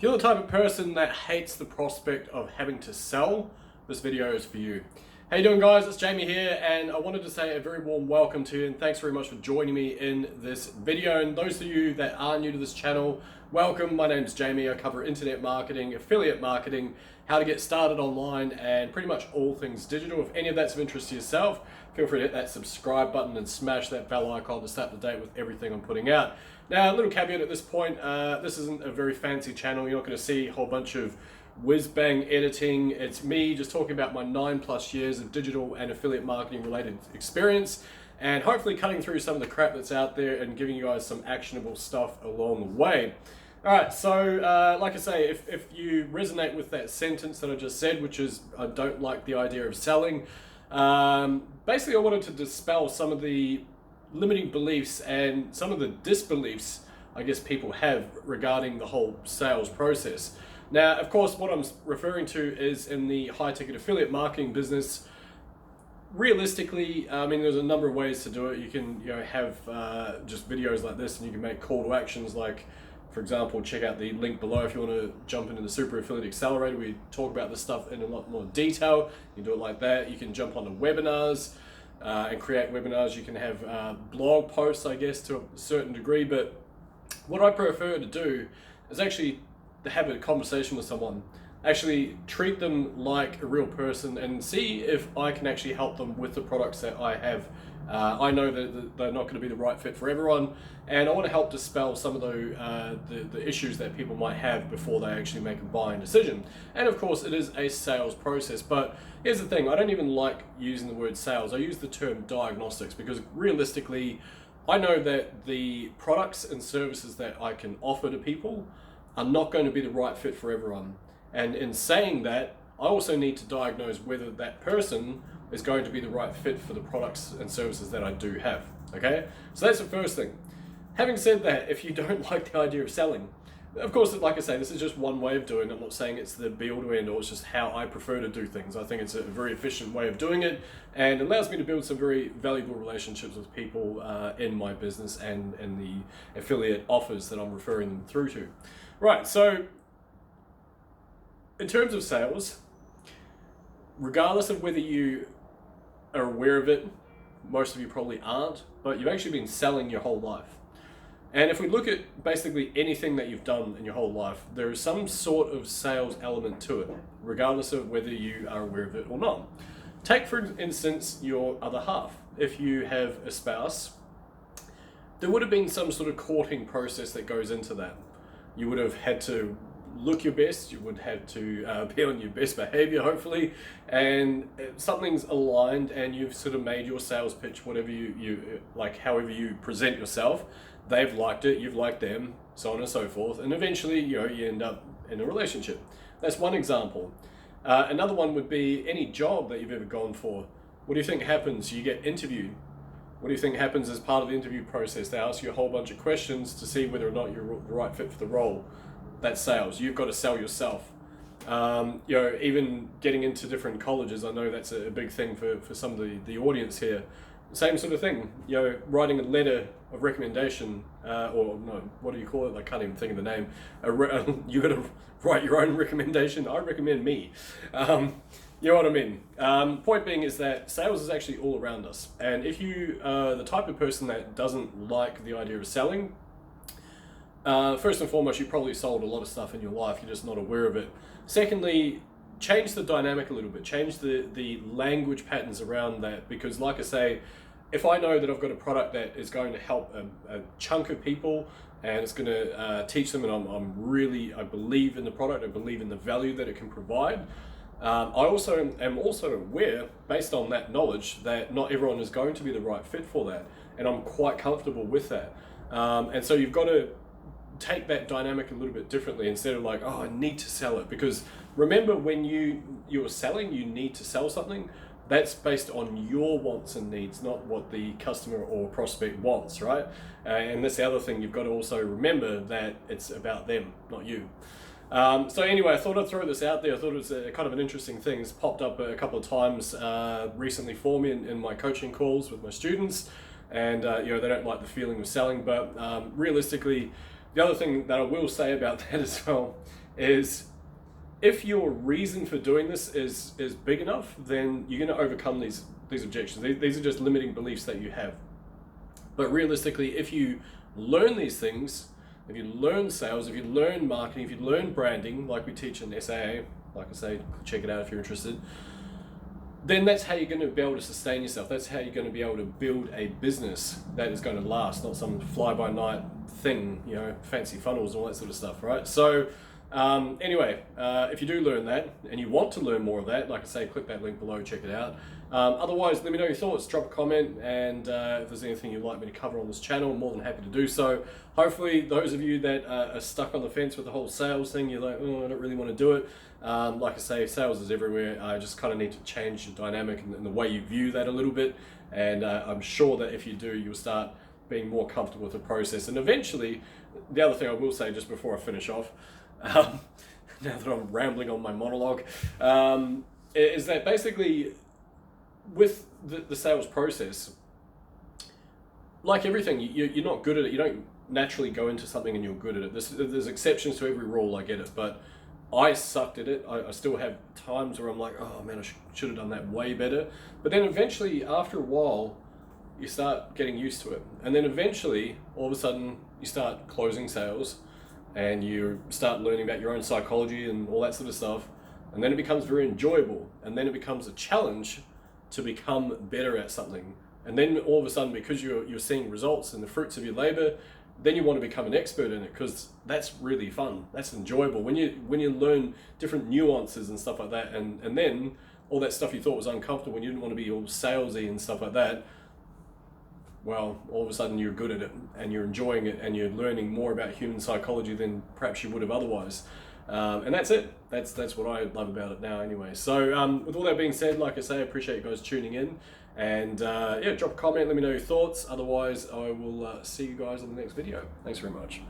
If you're the type of person that hates the prospect of having to sell, this video is for you. How you doing, guys? It's Jamie here, and I wanted to say a very warm welcome to you, and thanks very much for joining me in this video. And those of you that are new to this channel, welcome. My name's Jamie. I cover internet marketing, affiliate marketing, how to get started online, and pretty much all things digital. If any of that's of interest to yourself, feel free to hit that subscribe button and smash that bell icon to stay up to date with everything I'm putting out. Now, a little caveat at this point, this isn't a very fancy channel. You're not going to see a whole bunch of whiz-bang editing. It's me just talking about my 9+ years of digital and affiliate marketing related experience, and hopefully cutting through some of the crap that's out there and giving you guys some actionable stuff along the way. All right, so like I say, if you resonate with that sentence that I just said, which is I don't like the idea of selling, basically I wanted to dispel some of the limiting beliefs and some of the disbeliefs I guess people have regarding the whole sales process. Now, of course, what I'm referring to is in the high-ticket affiliate marketing business. Realistically, I mean, there's a number of ways to do it. You can, have just videos like this, and you can make call to actions like, for example, check out the link below if you want to jump into the Super Affiliate Accelerator. We talk about this stuff in a lot more detail. You can do it like that. You can jump onto webinars and create webinars. You can have blog posts, I guess, to a certain degree. But what I prefer to do is actually to have a conversation with someone, actually treat them like a real person and see if I can actually help them with the products that I have. I know that they're not going to be the right fit for everyone, and I want to help dispel some of the issues that people might have before they actually make a buying decision. And of course, it is a sales process, but here's the thing, I don't even like using the word sales. I use the term diagnostics because realistically, I know that the products and services that I can offer to people are not going to be the right fit for everyone. And in saying that, I also need to diagnose whether that person is going to be the right fit for the products and services that I do have. Okay? So that's the first thing. Having said that, if you don't like the idea of selling, of course, like I say, this is just one way of doing it. I'm not saying it's the be-all to end-all. It's just how I prefer to do things. I think it's a very efficient way of doing it, and it allows me to build some very valuable relationships with people in my business and in the affiliate offers that I'm referring them through to. Right, so in terms of sales, regardless of whether you are aware of it, most of you probably aren't, but you've actually been selling your whole life. And if we look at basically anything that you've done in your whole life, there is some sort of sales element to it, regardless of whether you are aware of it or not. Take, for instance, your other half. If you have a spouse, there would have been some sort of courting process that goes into that. You would have had to look your best, you would have to be on your best behavior, hopefully, and something's aligned and you've sort of made your sales pitch, whatever you like, however you present yourself. They've liked it, you've liked them, so on and so forth, and eventually you end up in a relationship. That's one example. Another one would be any job that you've ever gone for. What do you think happens? You get interviewed. What do you think happens as part of the interview process? They ask you a whole bunch of questions to see whether or not you're the right fit for the role. That's sales. You've got to sell yourself. Even getting into different colleges, I know that's a big thing for some of the audience here. Same sort of thing, writing a letter of recommendation, or no, what do you call it? I can't even think of the name. You got to write your own recommendation. I recommend me. You know what I mean? Point being is that sales is actually all around us. And if you are the type of person that doesn't like the idea of selling, first and foremost, you probably sold a lot of stuff in your life. You're just not aware of it. Secondly, change the dynamic a little bit. Change the language patterns around that. Because like I say, if I know that I've got a product that is going to help a chunk of people and it's going to teach them, and I believe in the product, I believe in the value that it can provide, I also am aware, based on that knowledge, that not everyone is going to be the right fit for that. And I'm quite comfortable with that. And so you've got to take that dynamic a little bit differently instead of like, oh, I need to sell it. Because remember, when you're selling, you need to sell something. That's based on your wants and needs, not what the customer or prospect wants, right? And that's the other thing. You've got to also remember that it's about them, not you. So anyway, I thought I'd throw this out there. I thought it was a kind of an interesting thing. It's popped up a couple of times recently for me in my coaching calls with my students. And they don't like the feeling of selling, but realistically, the other thing that I will say about that as well is if your reason for doing this is big enough, then you're going to overcome these objections. These are just limiting beliefs that you have. But realistically, if you learn these things, if you learn sales, if you learn marketing, if you learn branding, like we teach in SAA, like I say, check it out if you're interested, then that's how you're going to be able to sustain yourself. That's how you're going to be able to build a business that is going to last, not some fly-by-night thing, you know, fancy funnels and all that sort of stuff, right? So anyway, if you do learn that and you want to learn more of that, like I say, click that link below, check it out. Otherwise, let me know your thoughts, drop a comment, and if there's anything you'd like me to cover on this channel, I'm more than happy to do so. Hopefully, those of you that are stuck on the fence with the whole sales thing, you're like, oh, I don't really want to do it. Like I say, sales is everywhere. I just kind of need to change the dynamic and the way you view that a little bit. And I'm sure that if you do, you'll start being more comfortable with the process. And eventually, the other thing I will say just before I finish off, now that I'm rambling on my monologue, is that basically with the sales process, like everything, you're not good at it. You don't naturally go into something and you're good at it. There's exceptions to every rule, I get it, but I sucked at it. I still have times where I'm like, oh man, I should have done that way better. But then eventually, after a while, you start getting used to it. And then eventually, all of a sudden, you start closing sales and you start learning about your own psychology and all that sort of stuff. And then it becomes very enjoyable. And then it becomes a challenge to become better at something. And then all of a sudden, because you're seeing results and the fruits of your labor, then you want to become an expert in it, because that's really fun. That's enjoyable. When you learn different nuances and stuff like that, and then all that stuff you thought was uncomfortable when you didn't want to be all salesy and stuff like that, well, all of a sudden you're good at it and you're enjoying it and you're learning more about human psychology than perhaps you would have otherwise. And that's it. That's what I love about it now anyway. So with all that being said, like I say, I appreciate you guys tuning in. And yeah, drop a comment, let me know your thoughts. Otherwise, I will see you guys in the next video. Thanks very much.